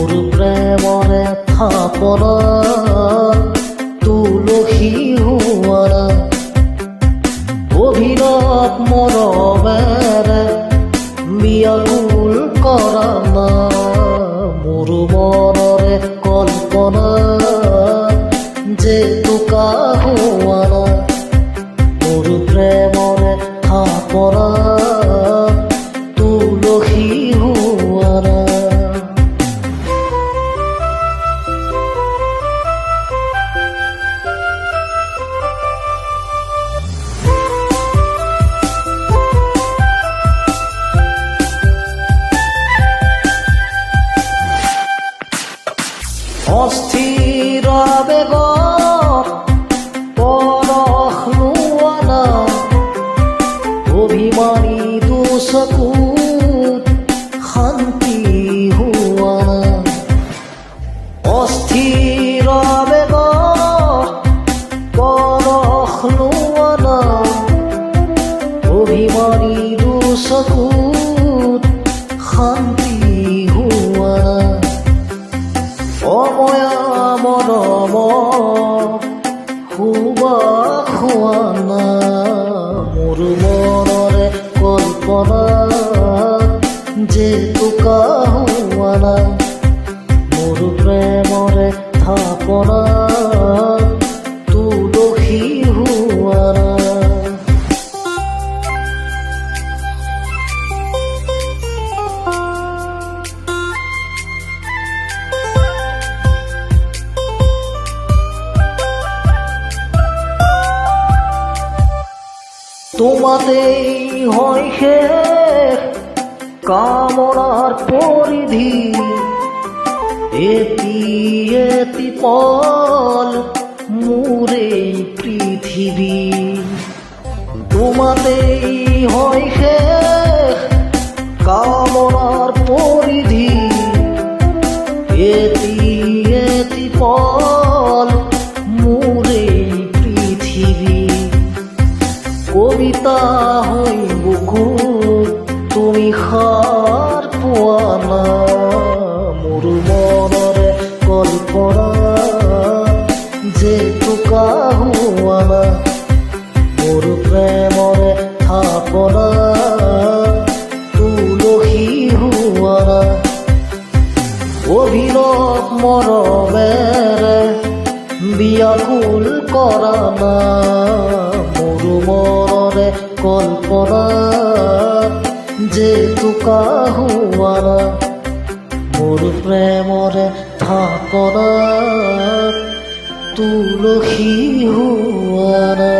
মোৰ প্ৰেমৰে থাপনা তুলসী হোৱানা অভিনৱ মৰমেৰে বিয়াকুল কৰা না মোৰ মনৰে কল্পনা যে টোকা হোৱানা মোৰ প্ৰেমৰে থাপনা তুলসী হোৱানা অস্থিৰ আবেগত পৰশ লোৱানা অভিমানী দুচকুত শান্তি হোৱানা অস্থিৰ আবেগত পৰশ লোৱানা অভিমানী দুচকুত শান্তি হোৱানা অময়া মৰম সুবাস হোৱানা মোৰ মনৰে কল্পনা যে টোকা হোৱানা মোৰ প্ৰেমৰে থাপনা তুলসী হোৱানা তোমাতেই হয় শেষ কামনাৰ পৰিধি এটি পল মোৰ এই পৃথিৱী তোমাতেই হয় শেষ কামনাৰ পৰিধি এটি পল মোৰ এই পৃথিৱী কবিতা হৈ বুকুত তুমি সাৰ পোৱা না মোৰ মনৰে কল্পনা যে টোকা হোৱানা মোৰ প্ৰেমৰে থাপনা তুলসী হোৱানা অভিনৱ মৰমেৰে বিয়াকুল কৰা না মোৰ মনৰে কল্পনা যে টোকা হোৱানা মোৰ প্ৰেমৰে থাপনা তুলসী হোৱানা